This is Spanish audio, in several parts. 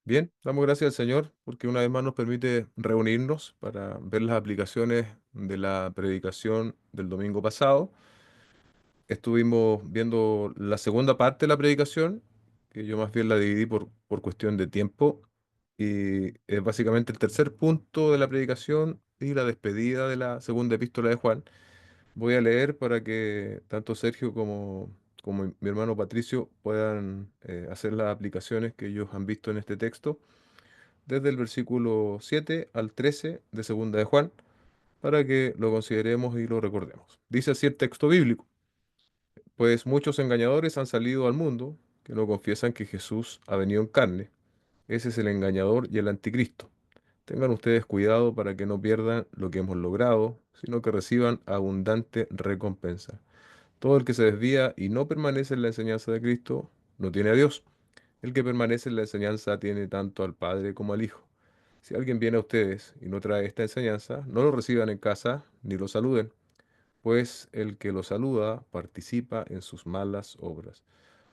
Bien, damos gracias al Señor porque una vez más nos permite reunirnos para ver las aplicaciones de la predicación del domingo pasado. Estuvimos viendo la segunda parte de la predicación, que yo más bien la dividí por cuestión de tiempo, y es básicamente el tercer punto de la predicación y la despedida de la segunda epístola de Juan. Voy a leer para que tanto Sergio como mi hermano Patricio puedan hacer las aplicaciones que ellos han visto en este texto desde el versículo 7 al 13 de Segunda de Juan, para que lo consideremos y lo recordemos. Dice así el texto bíblico: pues muchos engañadores han salido al mundo que no confiesan que Jesús ha venido en carne. Ese es el engañador y el anticristo. Tengan ustedes cuidado para que no pierdan lo que hemos logrado, sino que reciban abundante recompensa. Todo el que se desvía y no permanece en la enseñanza de Cristo no tiene a Dios. El que permanece en la enseñanza tiene tanto al Padre como al Hijo. Si alguien viene a ustedes y no trae esta enseñanza, no lo reciban en casa ni lo saluden, pues el que lo saluda participa en sus malas obras.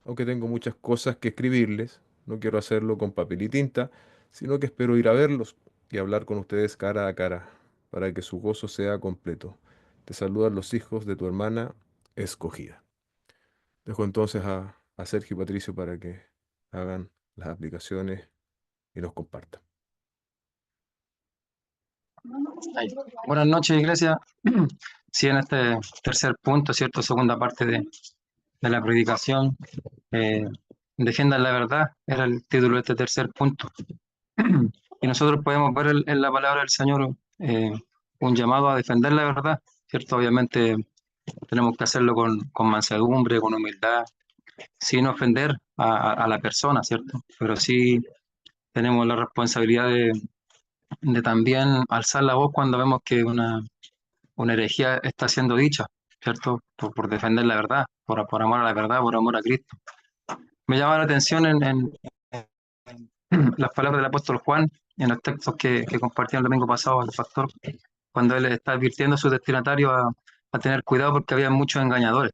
Aunque tengo muchas cosas que escribirles, no quiero hacerlo con papel y tinta, sino que espero ir a verlos y hablar con ustedes cara a cara, para que su gozo sea completo. Te saludan los hijos de tu hermana escogida. Dejo entonces a Sergio y Patricio para que hagan las aplicaciones y nos compartan. Ahí. Buenas noches, Iglesia. Sí, en este tercer punto, ¿cierto? Segunda parte de la predicación, eh, defiendan la verdad, era el título de este tercer punto. Y nosotros podemos ver en la palabra del Señor un llamado a defender la verdad, ¿cierto? Obviamente tenemos que hacerlo con mansedumbre, con humildad, sin ofender a la persona, ¿cierto? Pero sí tenemos la responsabilidad de también alzar la voz cuando vemos que una herejía está siendo dicha, ¿cierto? Por defender la verdad, por amor a la verdad, por amor a Cristo. Me llama la atención en las palabras del apóstol Juan, en los textos que compartí el domingo pasado el pastor, cuando él está advirtiendo a sus destinatarios a tener cuidado porque había muchos engañadores,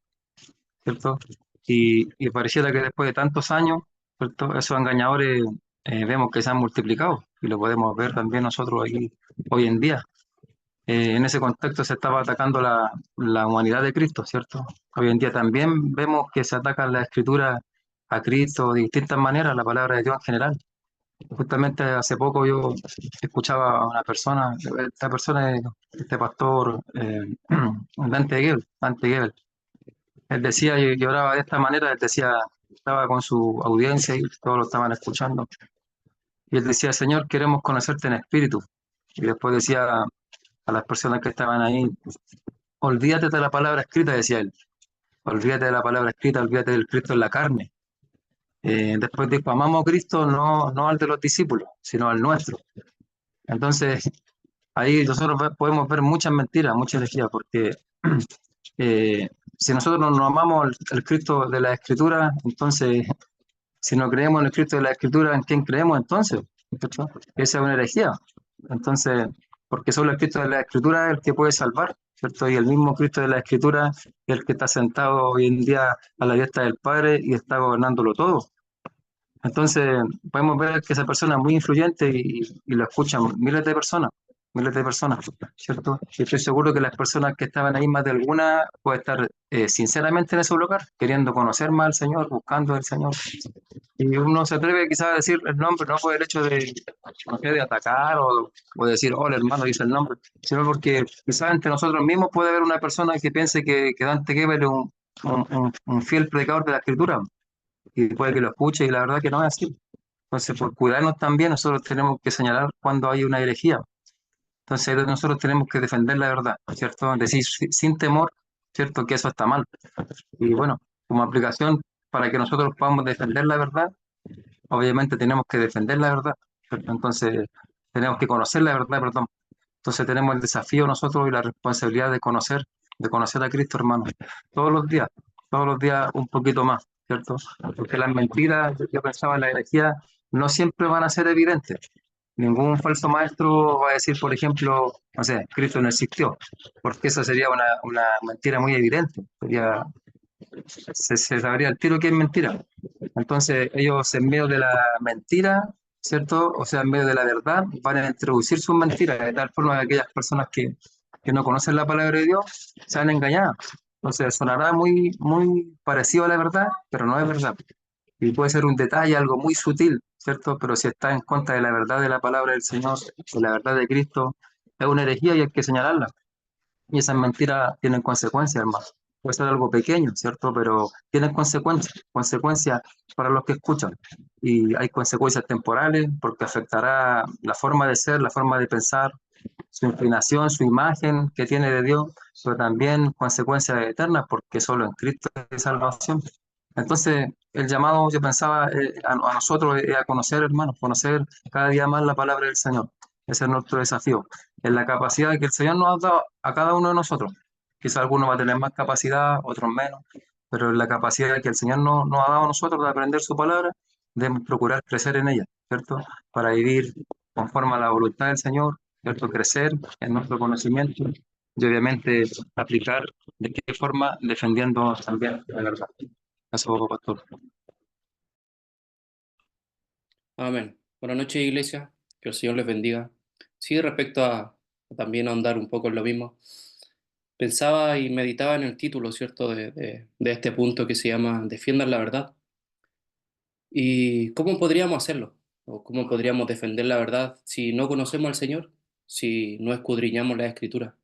¿cierto? Y pareciera que después de tantos años, ¿cierto? Esos engañadores vemos que se han multiplicado y lo podemos ver también nosotros aquí hoy en día. En ese contexto se estaba atacando la humanidad de Cristo, ¿cierto? Hoy en día también vemos que se ataca la escritura a Cristo de distintas maneras, la palabra de Dios en general. Justamente hace poco yo escuchaba a una persona, esta persona es este pastor Dante Gebel. Él decía y oraba de esta manera, él decía, estaba con su audiencia y todos lo estaban escuchando. Y él decía, Señor, queremos conocerte en espíritu. Y después decía a las personas que estaban ahí, olvídate de la palabra escrita, decía él. Olvídate de la palabra escrita, olvídate del Cristo en la carne. Después dijo, amamos a Cristo no al de los discípulos, sino al nuestro. Entonces, ahí nosotros podemos ver muchas mentiras, muchas herejías, porque si nosotros no amamos el Cristo de la Escritura, entonces, si no creemos en el Cristo de la Escritura, ¿en quién creemos entonces? ¿Cierto? Esa es una herejía. Entonces, porque solo el Cristo de la Escritura es el que puede salvar, ¿cierto? Y el mismo Cristo de la Escritura es el que está sentado hoy en día a la diestra del Padre y está gobernándolo todo. Entonces, podemos ver que esa persona es muy influyente y lo escuchan miles de personas, ¿cierto? Y estoy seguro que las personas que estaban ahí, más de alguna, puede estar sinceramente en ese lugar, queriendo conocer más al Señor, buscando al Señor. Y uno se atreve quizás a decir el nombre, no por el hecho de, no sé, de atacar o de decir, hola hermano, dice el nombre, sino porque quizás entre nosotros mismos puede haber una persona que piense que Dante Gebel es un fiel predicador de la Escritura y puede que lo escuche y la verdad que no es así. Entonces, por cuidarnos también, nosotros tenemos que señalar cuando hay una herejía. Entonces, nosotros tenemos que defender la verdad, ¿cierto? Decir sin temor, ¿cierto? Que eso está mal. Y bueno, como aplicación para que nosotros podamos defender la verdad, obviamente tenemos que defender la verdad, ¿cierto? Entonces, tenemos que conocer la verdad, perdón. Entonces, tenemos el desafío nosotros y la responsabilidad de conocer a Cristo, hermano, todos todos los días un poquito más, ¿cierto? Porque las mentiras, yo pensaba en la herejía, no siempre van a ser evidentes. Ningún falso maestro va a decir, por ejemplo, no sé, Cristo no existió, porque eso sería una mentira muy evidente. Se sabría el tiro que es mentira. Entonces, ellos en medio de la mentira ¿cierto? O sea, en medio de la verdad, van a introducir sus mentiras, de tal forma que aquellas personas que no conocen la palabra de Dios sean engañadas. Entonces, sonará muy, muy parecido a la verdad, pero no es verdad. Y puede ser un detalle, algo muy sutil, ¿cierto? Pero si está en contra de la verdad de la palabra del Señor, de la verdad de Cristo, es una herejía y hay que señalarla. Y esas mentiras tienen consecuencias, hermano. Puede ser algo pequeño, ¿cierto? Pero tienen consecuencias, consecuencias para los que escuchan. Y hay consecuencias temporales porque afectará la forma de ser, la forma de pensar, su inclinación, su imagen que tiene de Dios, pero también consecuencias eternas porque solo en Cristo hay salvación. Entonces, el llamado, yo pensaba, a nosotros es a conocer, hermanos, conocer cada día más la palabra del Señor. Ese es nuestro desafío, en la capacidad que el Señor nos ha dado a cada uno de nosotros. Quizá alguno va a tener más capacidad, otros menos, pero en la capacidad que el Señor nos ha dado a nosotros de aprender su palabra, debemos procurar crecer en ella, ¿cierto? Para vivir conforme a la voluntad del Señor, ¿cierto? Crecer en nuestro conocimiento y obviamente aplicar de qué forma defendiendo también la verdad. Eso, pastor. Amén. Buenas noches, iglesia. Que el Señor les bendiga. Sí, respecto a también ahondar un poco en lo mismo, pensaba y meditaba en el título, ¿cierto?, de este punto que se llama Defiendan la verdad. ¿Y cómo podríamos hacerlo? ¿O cómo podríamos defender la verdad si no conocemos al Señor? Si no escudriñamos la Escritura.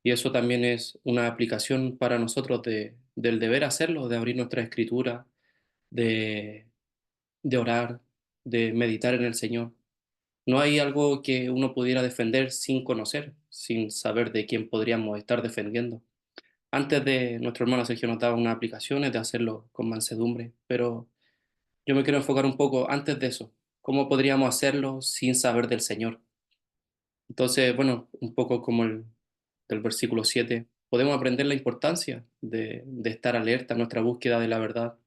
Y eso también es una aplicación para nosotros del deber hacerlo, de abrir nuestra Escritura, de, de orar, de meditar en el Señor. No hay algo que uno pudiera defender sin conocer, sin saber de quién podríamos estar defendiendo. Antes de nuestro hermano Sergio nos daba unas aplicaciones de hacerlo con mansedumbre, pero yo me quiero enfocar un poco antes de eso. ¿Cómo podríamos hacerlo sin saber del Señor? Entonces, bueno, un poco como el del versículo 7, podemos aprender la importancia de estar alerta en nuestra búsqueda de la verdad.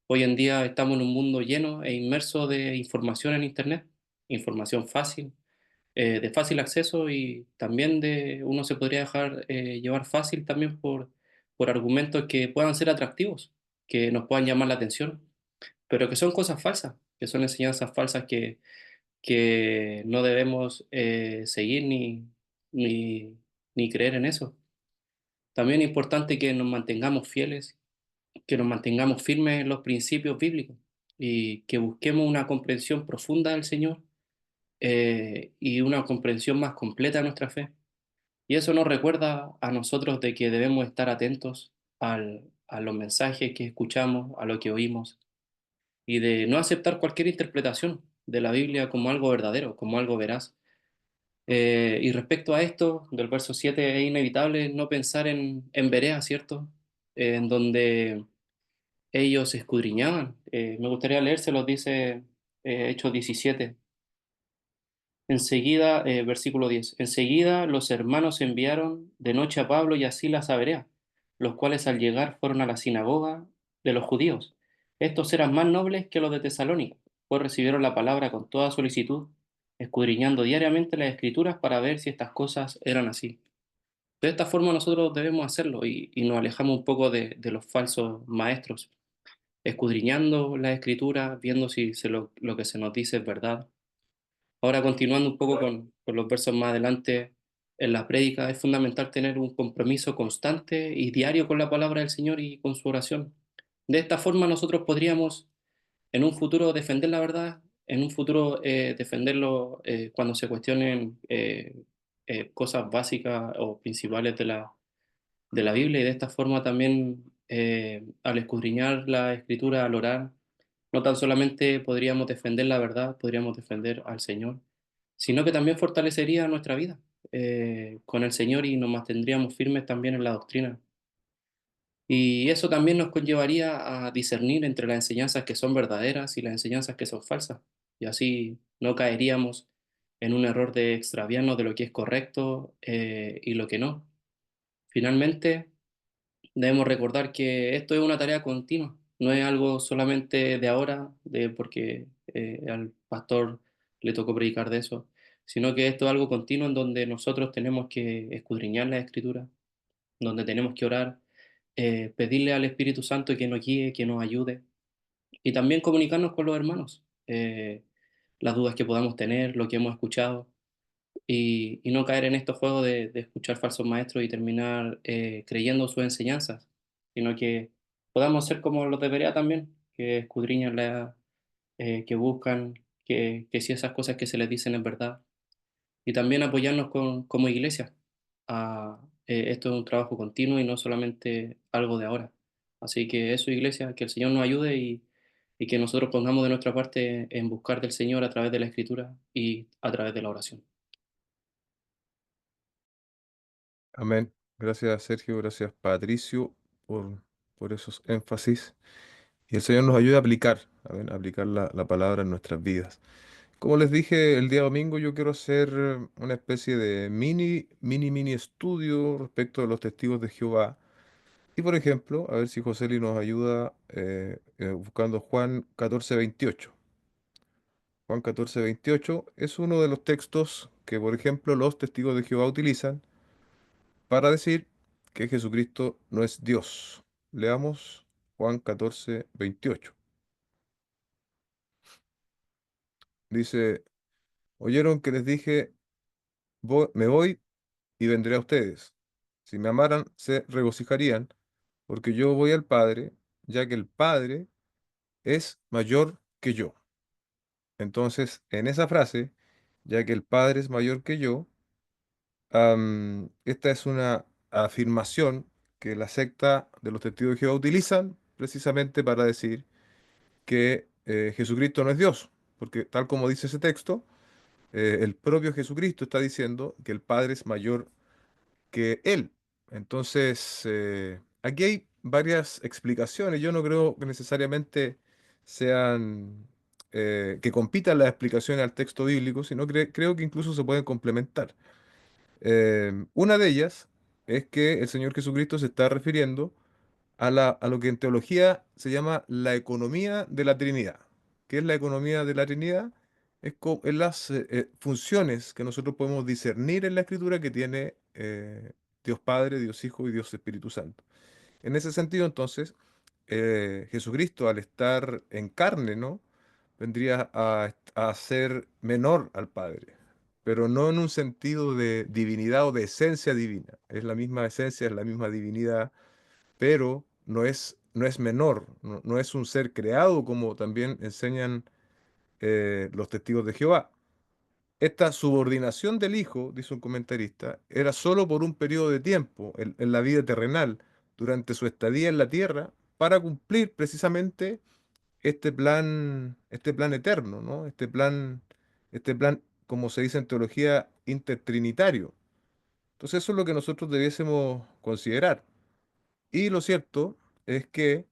Hoy en día estamos en un mundo lleno e inmerso de información en Internet, información fácil, de fácil acceso y también uno se podría dejar llevar fácil también por argumentos que puedan ser atractivos, que nos puedan llamar la atención, pero que son cosas falsas, que son enseñanzas falsas que no debemos seguir ni, ni creer en eso. También es importante que nos mantengamos fieles, que nos mantengamos firmes en los principios bíblicos y que busquemos una comprensión profunda del Señor y una comprensión más completa de nuestra fe. Y eso nos recuerda a nosotros de que debemos estar atentos a los mensajes que escuchamos, a lo que oímos, y de no aceptar cualquier interpretación de la Biblia como algo verdadero, como algo veraz. Y respecto a esto, del verso 7 es inevitable no pensar en Berea, ¿cierto? En donde ellos escudriñaban. Me gustaría leérselos, dice Hechos 17. Enseguida, versículo 10, enseguida los hermanos enviaron de noche a Pablo y a Silas a Berea, los cuales al llegar fueron a la sinagoga de los judíos. Estos eran más nobles que los de Tesalónica, pues recibieron la palabra con toda solicitud, escudriñando diariamente las escrituras para ver si estas cosas eran así. De esta forma nosotros debemos hacerlo y nos alejamos un poco de los falsos maestros, escudriñando las escrituras, viendo si lo que se nos dice es verdad. Ahora, continuando un poco con los versos más adelante, en la prédica es fundamental tener un compromiso constante y diario con la palabra del Señor y con su oración. De esta forma nosotros podríamos en un futuro defender la verdad, en un futuro defenderlo cuando se cuestionen cosas básicas o principales de la Biblia y de esta forma también al escudriñar la escritura, al orar, no tan solamente podríamos defender la verdad, podríamos defender al Señor, sino que también fortalecería nuestra vida con el Señor y nos mantendríamos firmes también en la doctrina. Y eso también nos conllevaría a discernir entre las enseñanzas que son verdaderas y las enseñanzas que son falsas. Y así no caeríamos en un error de extraviarnos de lo que es correcto y lo que no. Finalmente, debemos recordar que esto es una tarea continua, no es algo solamente de ahora, porque al pastor le tocó predicar de eso, sino que esto es algo continuo en donde nosotros tenemos que escudriñar la Escritura, donde tenemos que orar, pedirle al Espíritu Santo que nos guíe, que nos ayude y también comunicarnos con los hermanos. las dudas que podamos tener, lo que hemos escuchado, y no caer en estos juegos de escuchar falsos maestros y terminar creyendo sus enseñanzas, sino que podamos ser como los de Berea también, que escudriñan que buscan, que si esas cosas que se les dicen es verdad, y también apoyarnos como iglesia. Esto es un trabajo continuo y no solamente algo de ahora. Así que eso, iglesia, que el Señor nos ayude y que nosotros pongamos de nuestra parte en buscar del Señor a través de la Escritura y a través de la oración. Amén. Gracias, Sergio. Gracias, Patricio, por esos énfasis. Y el Señor nos ayude a aplicar, amén, a aplicar la palabra en nuestras vidas. Como les dije el día domingo, yo quiero hacer una especie de mini estudio respecto de los testigos de Jehová. Y por ejemplo, a ver si José nos ayuda buscando Juan 14:28. Juan 14:28 es uno de los textos que, por ejemplo, los testigos de Jehová utilizan para decir que Jesucristo no es Dios. Leamos Juan 14:28. Dice, oyeron que les dije, me voy y vendré a ustedes. Si me amaran, se regocijarían, porque yo voy al Padre, ya que el Padre es mayor que yo. Entonces, en esa frase, ya que el Padre es mayor que yo, esta es una afirmación que la secta de los testigos de Jehová utilizan precisamente para decir que Jesucristo no es Dios, porque tal como dice ese texto, el propio Jesucristo está diciendo que el Padre es mayor que Él. Entonces, aquí hay varias explicaciones. Yo no creo que necesariamente sean que compitan las explicaciones al texto bíblico, sino creo que incluso se pueden complementar. Una de ellas es que el Señor Jesucristo se está refiriendo a lo que en teología se llama la economía de la Trinidad. ¿Qué es la economía de la Trinidad? Es las funciones que nosotros podemos discernir en la Escritura que tiene Dios Padre, Dios Hijo y Dios Espíritu Santo. En ese sentido, entonces, Jesucristo, al estar en carne, ¿no? Vendría a ser menor al Padre, pero no en un sentido de divinidad o de esencia divina. Es la misma esencia, es la misma divinidad, pero no es menor, no es un ser creado como también enseñan los testigos de Jehová. Esta subordinación del Hijo, dice un comentarista, era solo por un periodo de tiempo en la vida terrenal, durante su estadía en la tierra, para cumplir precisamente este plan eterno, ¿no? Este plan, como se dice en teología, intertrinitario. Entonces eso es lo que nosotros debiésemos considerar. Y lo cierto es que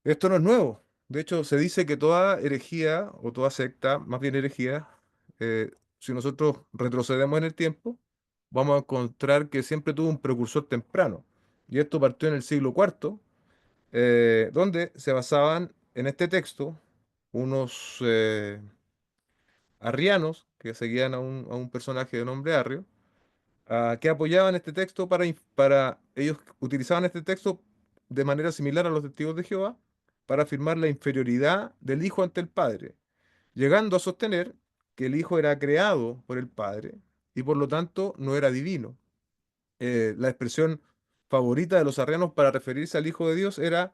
esto no es nuevo. De hecho, se dice que toda herejía o toda secta, más bien herejía, si nosotros retrocedemos en el tiempo, vamos a encontrar que siempre tuvo un precursor temprano. Y esto partió en el siglo IV, donde se basaban en este texto unos arrianos que seguían a un personaje de nombre Arrio, que apoyaban este texto para ellos utilizaban este texto de manera similar a los testigos de Jehová para afirmar la inferioridad del Hijo ante el Padre, llegando a sostener que el Hijo era creado por el Padre y por lo tanto no era divino. La expresión favorita de los arrianos para referirse al Hijo de Dios era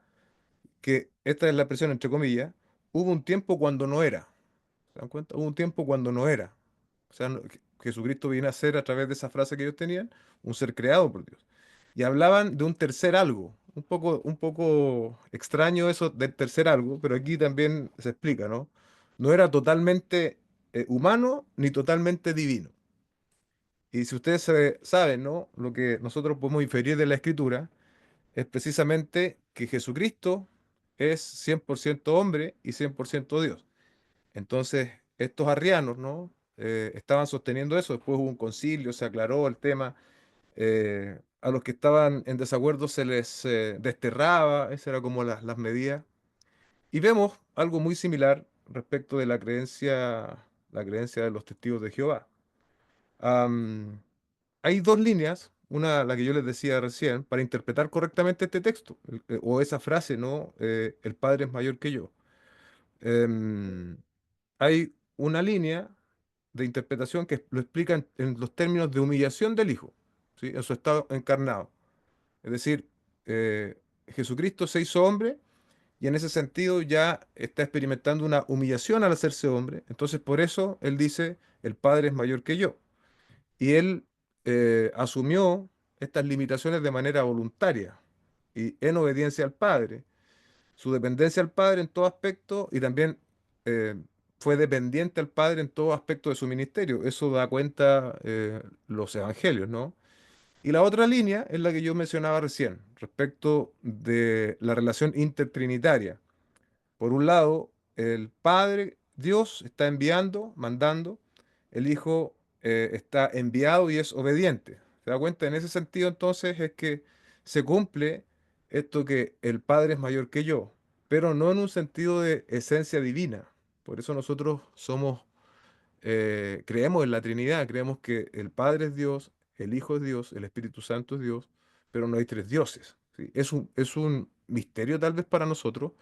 que, esta es la expresión entre comillas, hubo un tiempo cuando no era. ¿Se dan cuenta? Hubo un tiempo cuando no era. O sea, Jesucristo viene a ser, a través de esa frase que ellos tenían, un ser creado por Dios. Y hablaban de un tercer algo. Un poco extraño eso del tercer algo, pero aquí también se explica, ¿no? No era totalmente humano ni totalmente divino. Y si ustedes saben, ¿no? Lo que nosotros podemos inferir de la Escritura es precisamente que Jesucristo es 100% hombre y 100% Dios. Entonces, estos arrianos, ¿no? Estaban sosteniendo eso. Después hubo un concilio, se aclaró el tema. A los que estaban en desacuerdo se les desterraba, esas eran como las medidas. Y vemos algo muy similar respecto de la creencia de los testigos de Jehová. Am, Hay dos líneas, una la que yo les decía recién, para interpretar correctamente este texto, o esa frase, ¿no? El Padre es mayor que yo. Em, Hay una línea de interpretación que lo explica en los términos de humillación del Hijo, ¿sí? En su estado encarnado. Es decir, Jesucristo se hizo hombre y en ese sentido ya está experimentando una humillación al hacerse hombre. Entonces, por eso él dice, el Padre es mayor que yo. Y él asumió estas limitaciones de manera voluntaria y en obediencia al Padre, su dependencia al Padre en todo aspecto y también eh, fue dependiente al Padre en todo aspecto de su ministerio. Eso da cuenta los evangelios, ¿no? Y la otra línea es la que yo mencionaba recién, respecto de la relación intertrinitaria. Por un lado, el Padre, Dios, está enviando, mandando, el Hijo está enviado y es obediente. ¿Se da cuenta? En ese sentido, entonces, es que se cumple esto que el Padre es mayor que yo, pero no en un sentido de esencia divina. Por eso nosotros creemos en la Trinidad, creemos que el Padre es Dios, el Hijo es Dios, el Espíritu Santo es Dios, pero no hay tres dioses, ¿sí? Es un misterio tal vez para nosotros,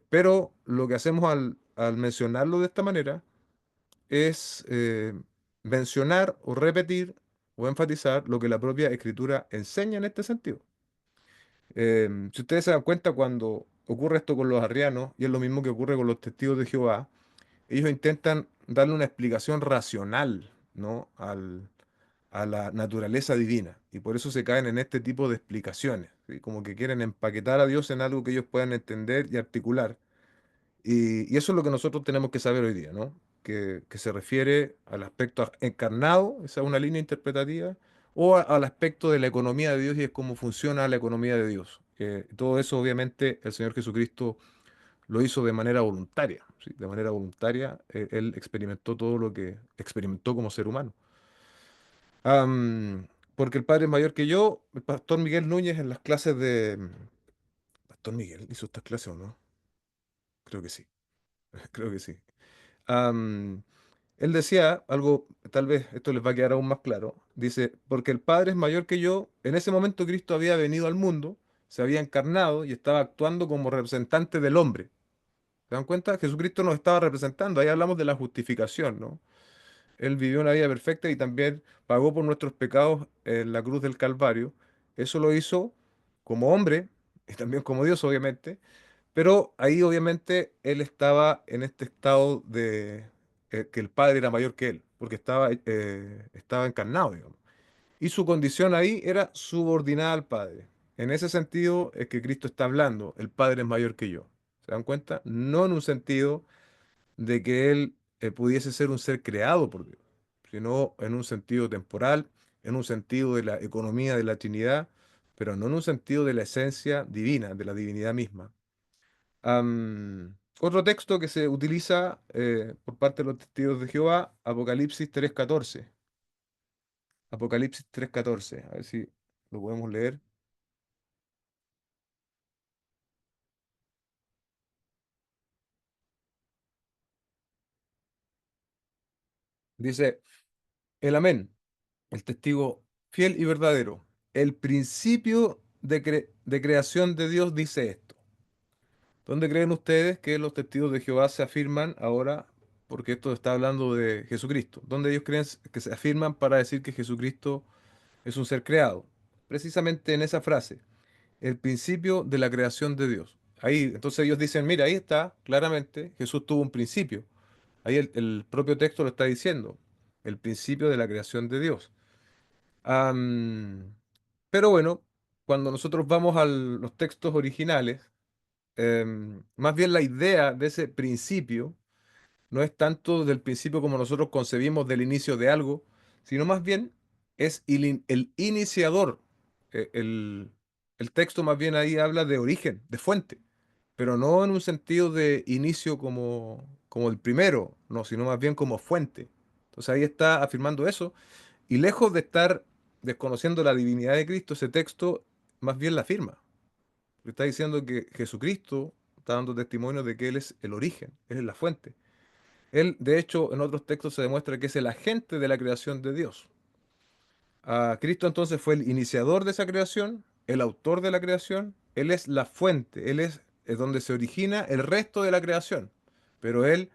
pero lo que hacemos al mencionarlo de esta manera es mencionar o repetir o enfatizar lo que la propia Escritura enseña en este sentido. Si ustedes se dan cuenta, cuando ocurre esto con los arrianos, y es lo mismo que ocurre con los testigos de Jehová, ellos intentan darle una explicación racional, ¿no? A la naturaleza divina. Y por eso se caen en este tipo de explicaciones, ¿sí? Como que quieren empaquetar a Dios en algo que ellos puedan entender y articular. Y eso es lo que nosotros tenemos que saber hoy día, ¿no? Que se refiere al aspecto encarnado, esa es una línea interpretativa, o al aspecto de la economía de Dios y es cómo funciona la economía de Dios. Todo eso, obviamente, el Señor Jesucristo lo hizo de manera voluntaria, ¿sí? De manera voluntaria, él experimentó todo lo que experimentó como ser humano. Porque el Padre es mayor que yo, el pastor Miguel Núñez en las clases de... ¿Pastor Miguel hizo estas clases o no? Creo que sí, creo que sí. Am, Él decía algo, tal vez esto les va a quedar aún más claro. Dice, porque el Padre es mayor que yo, en ese momento Cristo había venido al mundo, se había encarnado y estaba actuando como representante del hombre. ¿Se dan cuenta? Jesucristo nos estaba representando. Ahí hablamos de la justificación, ¿no? Él vivió una vida perfecta y también pagó por nuestros pecados en la cruz del Calvario. Eso lo hizo como hombre y también como Dios, obviamente. Pero ahí obviamente él estaba en este estado de que el Padre era mayor que él, porque estaba encarnado, digamos. Y su condición ahí era subordinada al Padre. En ese sentido es que Cristo está hablando, el Padre es mayor que yo. ¿Se dan cuenta? No en un sentido de que él pudiese ser un ser creado por Dios, sino en un sentido temporal, en un sentido de la economía de la Trinidad, pero no en un sentido de la esencia divina, de la divinidad misma. Otro texto que se utiliza por parte de los testigos de Jehová, Apocalipsis 3:14. Apocalipsis 3:14. A ver si lo podemos leer. Dice, el amén, el testigo fiel y verdadero. El principio de creación de Dios dice esto. ¿Dónde creen ustedes que los testigos de Jehová se afirman ahora? Porque esto está hablando de Jesucristo. ¿Dónde ellos creen que se afirman para decir que Jesucristo es un ser creado? Precisamente en esa frase, el principio de la creación de Dios. Ahí, entonces ellos dicen, mira, ahí está, claramente, Jesús tuvo un principio. Ahí el propio texto lo está diciendo, el principio de la creación de Dios. Am, pero bueno, cuando nosotros vamos a los textos originales, más bien la idea de ese principio no es tanto del principio como nosotros concebimos del inicio de algo, sino más bien es el iniciador. El texto más bien ahí habla de origen, de fuente, pero no en un sentido de inicio como el primero, no, sino más bien como fuente. Entonces ahí está afirmando eso, y lejos de estar desconociendo la divinidad de Cristo, ese texto más bien la afirma. Está diciendo que Jesucristo está dando testimonio de que Él es el origen, Él es la fuente. Él, de hecho, en otros textos se demuestra que es el agente de la creación de Dios. Cristo entonces fue el iniciador de esa creación, el autor de la creación, Él es la fuente, es donde se origina el resto de la creación. Pero Él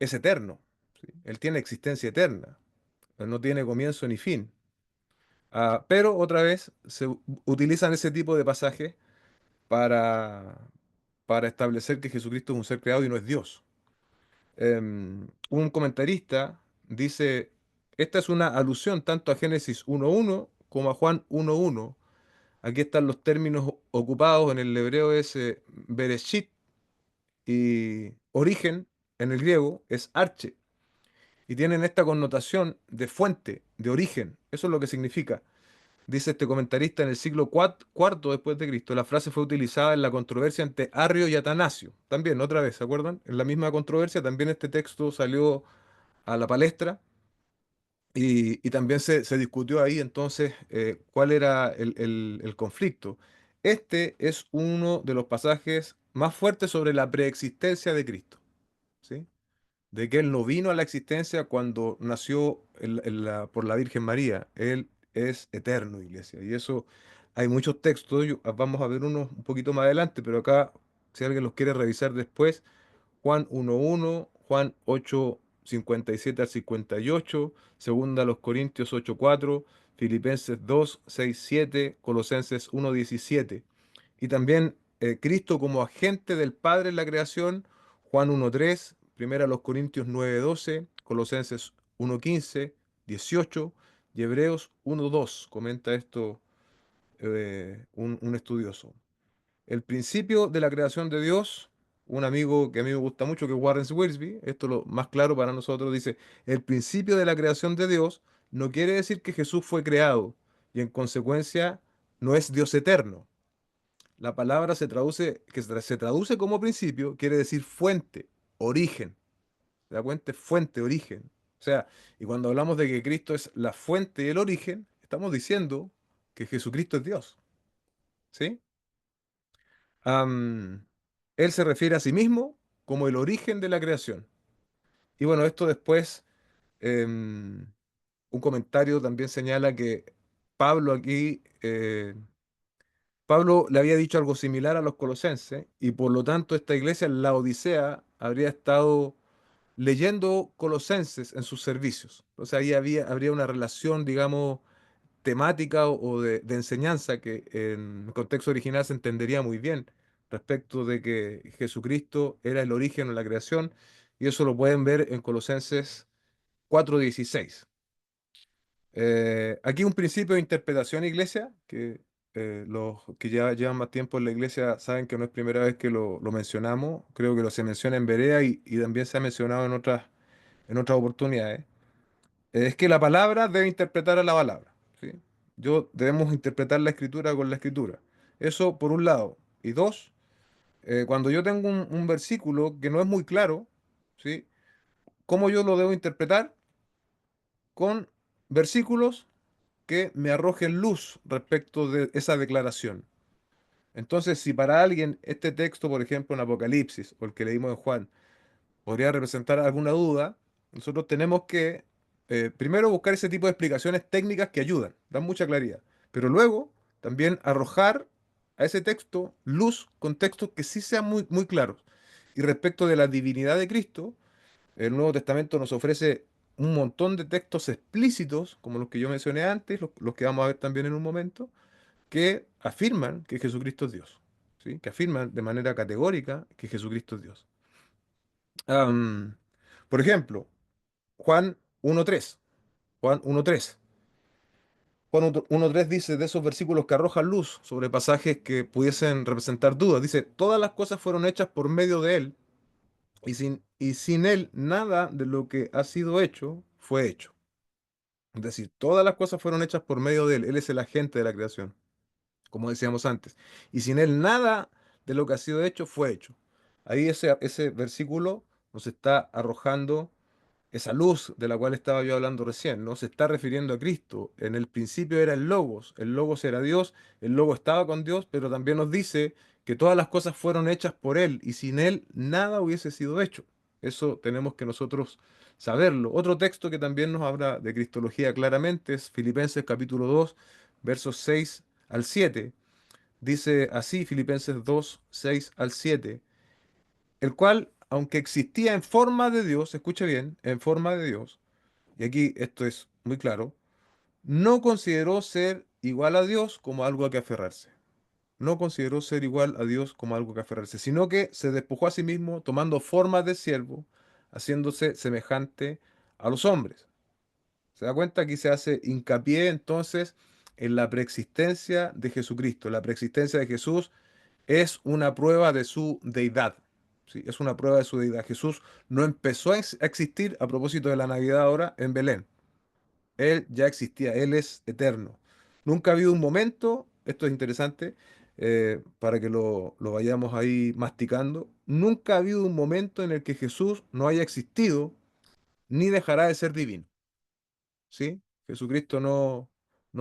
es eterno. ¿Sí? Él tiene existencia eterna. Él no tiene comienzo ni fin. Pero otra vez utilizan ese tipo de pasajes para, para establecer que Jesucristo es un ser creado y no es Dios. Un comentarista dice, esta es una alusión tanto a Génesis 1.1 como a Juan 1.1. Aquí están los términos ocupados, en el hebreo es Bereshit, y origen en el griego es arche, y tienen esta connotación de fuente, de origen. Eso es lo que significa. Dice este comentarista, en el siglo cuarto después de Cristo, la frase fue utilizada en la controversia entre Arrio y Atanasio. También, otra vez, ¿se acuerdan? En la misma controversia también este texto salió a la palestra y también se discutió ahí entonces cuál era el conflicto. Este es uno de los pasajes más fuertes sobre la preexistencia de Cristo, ¿sí? De que Él no vino a la existencia cuando nació por la Virgen María. Él es eterno, iglesia. Y eso hay muchos textos, vamos a ver unos un poquito más adelante, pero acá, si alguien los quiere revisar después, Juan 1.1, Juan 8:57 al 58, segunda a los Corintios 8.4, Filipenses 2:6-7, Colosenses 1:17. Y también Cristo como agente del Padre en la creación, Juan 1.3, primera a los Corintios 9.12, Colosenses 1.15, 18 y Hebreos 1.2. Comenta esto un estudioso. El principio de la creación de Dios, un amigo que a mí me gusta mucho, que es Warren Wiersbe, esto es lo más claro para nosotros, dice, el principio de la creación de Dios no quiere decir que Jesús fue creado y en consecuencia no es Dios eterno. La palabra se traduce como principio, quiere decir fuente, origen. ¿Se da cuenta? Fuente, origen. O sea, y cuando hablamos de que Cristo es la fuente y el origen, estamos diciendo que Jesucristo es Dios. ¿Sí? Am, Él se refiere a sí mismo como el origen de la creación. Y bueno, esto después, em, un comentario también señala que Pablo aquí, Pablo le había dicho algo similar a los colosenses y por lo tanto esta iglesia, la Odisea, habría estado leyendo Colosenses en sus servicios. O sea, ahí habría una relación, digamos, temática o de enseñanza que en el contexto original se entendería muy bien respecto de que Jesucristo era el origen de la creación y eso lo pueden ver en Colosenses 4:16. Aquí un principio de interpretación, iglesia, que los que ya llevan más tiempo en la iglesia saben que no es primera vez que lo mencionamos, creo que lo se menciona en Berea y también se ha mencionado en otras oportunidades. Es que la palabra debe interpretar a la palabra, ¿sí? Debemos interpretar la escritura con la escritura. Eso por un lado. Y dos, cuando yo tengo un versículo que no es muy claro, ¿sí? ¿Cómo yo lo debo interpretar? Con versículos que me arrojen luz respecto de esa declaración. Entonces, si para alguien este texto, por ejemplo, en Apocalipsis, o el que leímos en Juan, podría representar alguna duda, nosotros tenemos que primero buscar ese tipo de explicaciones técnicas que ayudan, dan mucha claridad, pero luego también arrojar a ese texto luz con textos que sí sean muy, muy claros. Y respecto de la divinidad de Cristo, el Nuevo Testamento nos ofrece un montón de textos explícitos, como los que yo mencioné antes, los que vamos a ver también en un momento, que afirman que Jesucristo es Dios, ¿sí? Que afirman de manera categórica que Jesucristo es Dios. Am, por ejemplo, Juan 1.3. Juan 1.3. Juan 1.3 dice de esos versículos que arrojan luz sobre pasajes que pudiesen representar dudas. Dice, todas las cosas fueron hechas por medio de Él y sin Él nada de lo que ha sido hecho fue hecho. Es decir, todas las cosas fueron hechas por medio de Él. Él es el agente de la creación, como decíamos antes. Y sin Él nada de lo que ha sido hecho fue hecho. Ahí ese versículo nos está arrojando esa luz de la cual estaba yo hablando recién, ¿no? Se está refiriendo a Cristo. En el principio era el Logos era Dios, el Logos estaba con Dios, pero también nos dice que todas las cosas fueron hechas por Él y sin Él nada hubiese sido hecho. Eso tenemos que nosotros saberlo. Otro texto que también nos habla de cristología claramente es Filipenses capítulo 2, versos 6 al 7. Dice así Filipenses 2, 6 al 7, el cual aunque existía en forma de Dios, escuche bien, en forma de Dios, y aquí esto es muy claro, no consideró ser igual a Dios como algo a que aferrarse. No consideró ser igual a Dios como algo que aferrarse, sino que se despojó a sí mismo tomando forma de siervo, haciéndose semejante a los hombres. ¿Se da cuenta? Aquí se hace hincapié entonces en la preexistencia de Jesucristo. La preexistencia de Jesús es una prueba de su deidad. ¿Sí? Es una prueba de su deidad. Jesús no empezó a existir a propósito de la Navidad ahora en Belén. Él ya existía, Él es eterno. Nunca ha habido un momento, esto es interesante, para que lo vayamos ahí masticando, nunca ha habido un momento en el que Jesús no haya existido ni dejará de ser divino. ¿Sí? Jesucristo no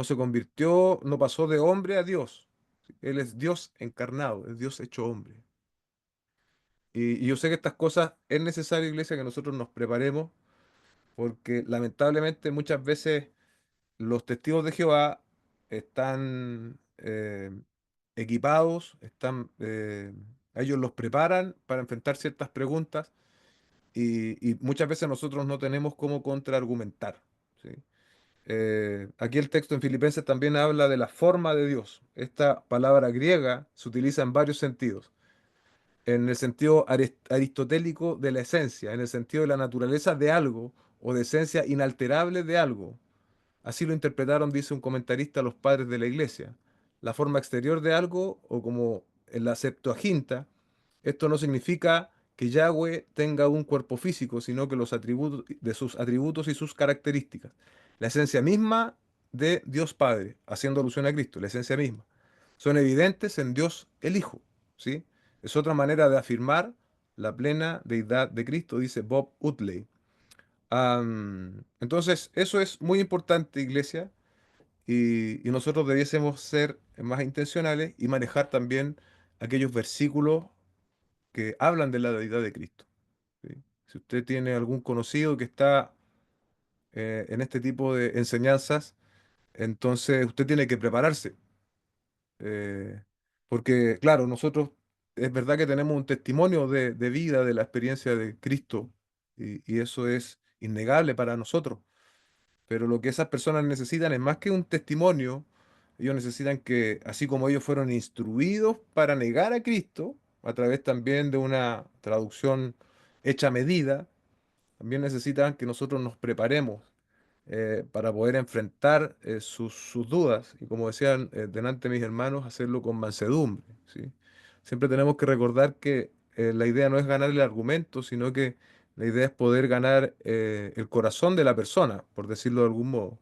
se convirtió, no pasó de hombre a Dios. ¿Sí? Él es Dios encarnado, es Dios hecho hombre. Y yo sé que estas cosas es necesario, iglesia, que nosotros nos preparemos, porque lamentablemente muchas veces los testigos de Jehová están equipados, ellos los preparan para enfrentar ciertas preguntas y muchas veces nosotros no tenemos cómo contraargumentar. ¿Sí? Aquí el texto en Filipenses también habla de la forma de Dios. Esta palabra griega se utiliza en varios sentidos. En el sentido aristotélico de la esencia, en el sentido de la naturaleza de algo o de esencia inalterable de algo. Así lo interpretaron, dice un comentarista, los padres de la iglesia. La forma exterior de algo, o como en la Septuaginta, esto no significa que Yahweh tenga un cuerpo físico, sino que los atributos, de sus atributos y sus características. La esencia misma de Dios Padre, haciendo alusión a Cristo, la esencia misma. Son evidentes en Dios el Hijo, ¿sí? Es otra manera de afirmar la plena deidad de Cristo, dice Bob Utley. Entonces, eso es muy importante, iglesia, y nosotros debiésemos ser más intencionales y manejar también aquellos versículos que hablan de la deidad de Cristo. ¿Sí? Si usted tiene algún conocido que está en este tipo de enseñanzas, entonces usted tiene que prepararse. eh, Porque, claro, nosotros es verdad que tenemos un testimonio de vida de la experiencia de Cristo y eso es innegable para nosotros. Pero lo que esas personas necesitan es más que un testimonio, ellos necesitan que, así como ellos fueron instruidos para negar a Cristo, a través también de una traducción hecha a medida, también necesitan que nosotros nos preparemos para poder enfrentar sus dudas y, como decían delante mis hermanos, hacerlo con mansedumbre, ¿sí? Siempre tenemos que recordar que la idea no es ganar el argumento, sino que la idea es poder ganar el corazón de la persona, por decirlo de algún modo.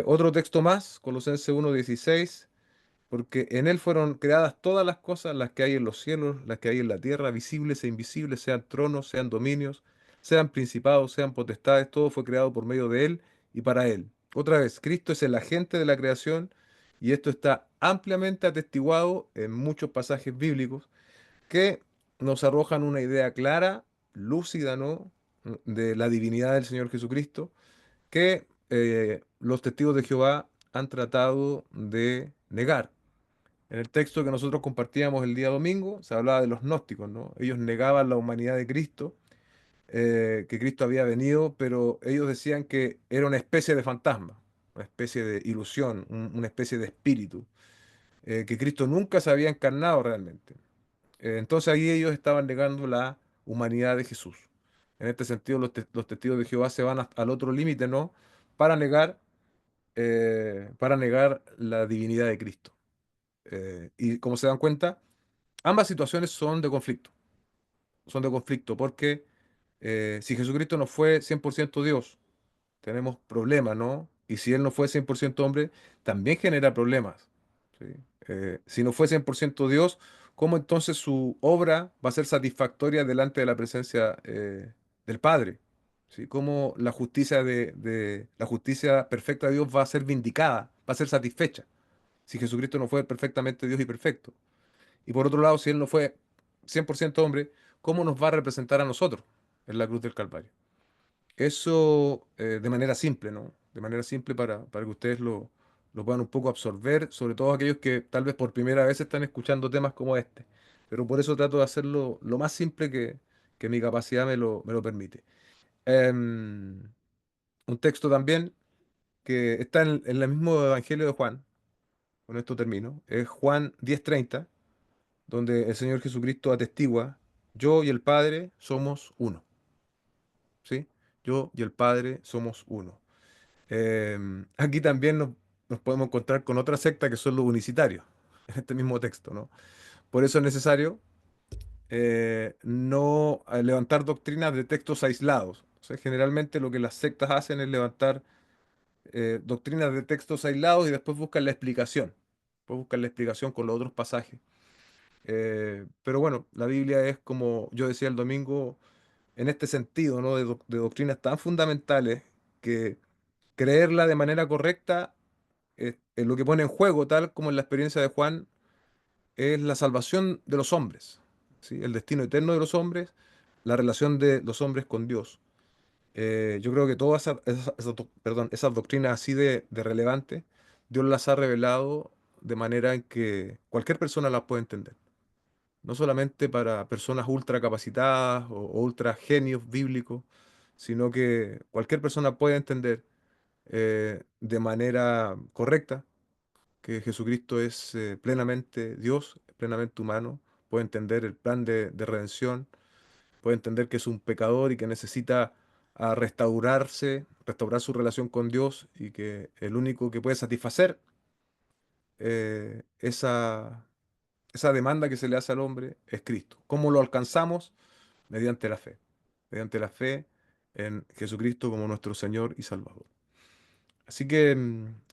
Otro texto más, Colosenses 1:16, porque en él fueron creadas todas las cosas, las que hay en los cielos, las que hay en la tierra, visibles e invisibles, sean tronos, sean dominios, sean principados, sean potestades, todo fue creado por medio de él y para él. Otra vez, Cristo es el agente de la creación y esto está ampliamente atestiguado en muchos pasajes bíblicos que nos arrojan una idea clara, lúcida, ¿no? De la divinidad del Señor Jesucristo, que los testigos de Jehová han tratado de negar. En el texto que nosotros compartíamos el día domingo, se hablaba de los gnósticos, ¿no? Ellos negaban la humanidad de Cristo, que Cristo había venido, pero ellos decían que era una especie de fantasma, una especie de ilusión, una especie de espíritu, que Cristo nunca se había encarnado realmente. Entonces ahí ellos estaban negando la humanidad de Jesús. En este sentido, los testigos de Jehová se van al otro límite, ¿no? Para negar la divinidad de Cristo. Y como se dan cuenta, ambas situaciones son de conflicto, porque si Jesucristo no fue 100% Dios, tenemos problemas, ¿no? Y si Él no fue 100% hombre, también genera problemas, ¿sí? Si no fue 100% Dios, ¿cómo entonces su obra va a ser satisfactoria delante de la presencia del Padre? ¿Sí? ¿Cómo la justicia perfecta de Dios va a ser vindicada, va a ser satisfecha? Si Jesucristo no fue perfectamente Dios y perfecto. Y por otro lado, si Él no fue 100% hombre, ¿cómo nos va a representar a nosotros en la cruz del Calvario? Eso de manera simple, ¿no? De manera simple para que ustedes lo puedan un poco absorber, sobre todo aquellos que tal vez por primera vez están escuchando temas como este. Pero por eso trato de hacerlo lo más simple que mi capacidad me lo permite. Em, un texto también que está en el mismo Evangelio de Juan, con esto termino, es Juan 10:30, donde el Señor Jesucristo atestigua, yo y el Padre somos uno, ¿sí? Yo y el Padre somos uno. Aquí también nos podemos encontrar con otra secta que son los unicitarios, en este mismo texto, ¿no? Por eso es necesario no levantar doctrinas de textos aislados. O sea, generalmente lo que las sectas hacen es levantar doctrinas de textos aislados y después buscan la explicación. Después buscan la explicación con los otros pasajes. Pero bueno, la Biblia es, como yo decía el domingo, en este sentido, ¿no? De doctrinas tan fundamentales que creerla de manera correcta es lo que pone en juego, tal como en la experiencia de Juan, es la salvación de los hombres, ¿sí? El destino eterno de los hombres, la relación de los hombres con Dios. Yo creo que todas esas doctrinas así de relevantes, Dios las ha revelado de manera en que cualquier persona las puede entender. No solamente para personas ultra capacitadas o ultra genios bíblicos, sino que cualquier persona puede entender de manera correcta que Jesucristo es plenamente Dios, plenamente humano, puede entender el plan de redención, puede entender que es un pecador y que necesita restaurarse, restaurar su relación con Dios y que el único que puede satisfacer esa demanda que se le hace al hombre es Cristo. ¿Cómo lo alcanzamos? Mediante la fe en Jesucristo como nuestro Señor y Salvador. Así que,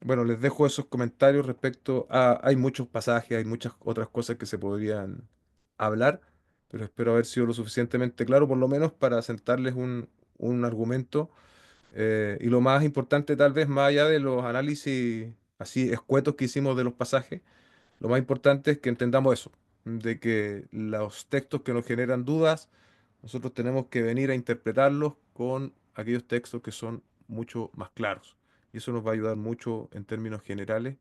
bueno, les dejo esos comentarios respecto a... Hay muchos pasajes, hay muchas otras cosas que se podrían hablar, pero espero haber sido lo suficientemente claro, por lo menos para sentarles un argumento. Y lo más importante, tal vez, más allá de los análisis así escuetos que hicimos de los pasajes, lo más importante es que entendamos eso, de que los textos que nos generan dudas, nosotros tenemos que venir a interpretarlos con aquellos textos que son mucho más claros. Y eso nos va a ayudar mucho en términos generales.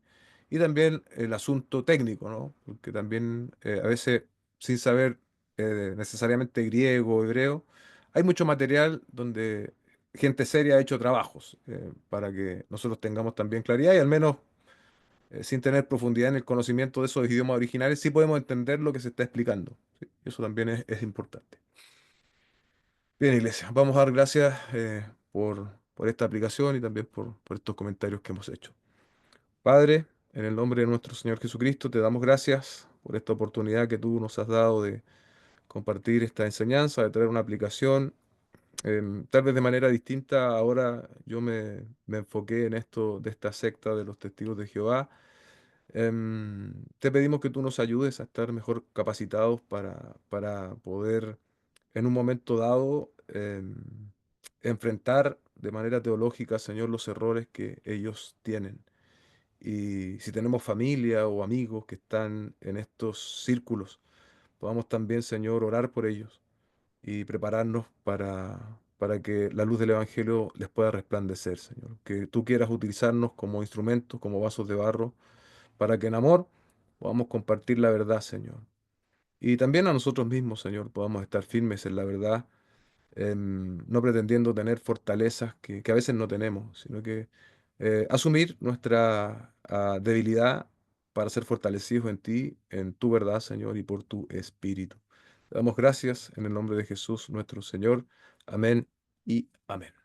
Y también el asunto técnico, ¿no? Porque también a veces, sin saber necesariamente griego o hebreo, hay mucho material donde gente seria ha hecho trabajos para que nosotros tengamos también claridad y al menos sin tener profundidad en el conocimiento de esos idiomas originales, sí podemos entender lo que se está explicando. ¿Sí? Eso también es importante. Bien, Iglesia, vamos a dar gracias por esta aplicación y también por estos comentarios que hemos hecho. Padre, en el nombre de nuestro Señor Jesucristo, te damos gracias por esta oportunidad que tú nos has dado de compartir esta enseñanza, de traer una aplicación. Tal vez de manera distinta, ahora yo me enfoqué en esto de esta secta de los testigos de Jehová. Te pedimos que tú nos ayudes a estar mejor capacitados para poder en un momento dado enfrentar de manera teológica, Señor, los errores que ellos tienen. Y si tenemos familia o amigos que están en estos círculos, podamos también, Señor, orar por ellos y prepararnos para que la luz del Evangelio les pueda resplandecer, Señor. Que tú quieras utilizarnos como instrumentos, como vasos de barro para que en amor podamos compartir la verdad, Señor. Y también a nosotros mismos, Señor, podamos estar firmes en la verdad, no pretendiendo tener fortalezas que a veces no tenemos, sino que asumir nuestra debilidad para ser fortalecidos en ti, en tu verdad, Señor, y por tu Espíritu. Te damos gracias en el nombre de Jesús, nuestro Señor. Amén y amén.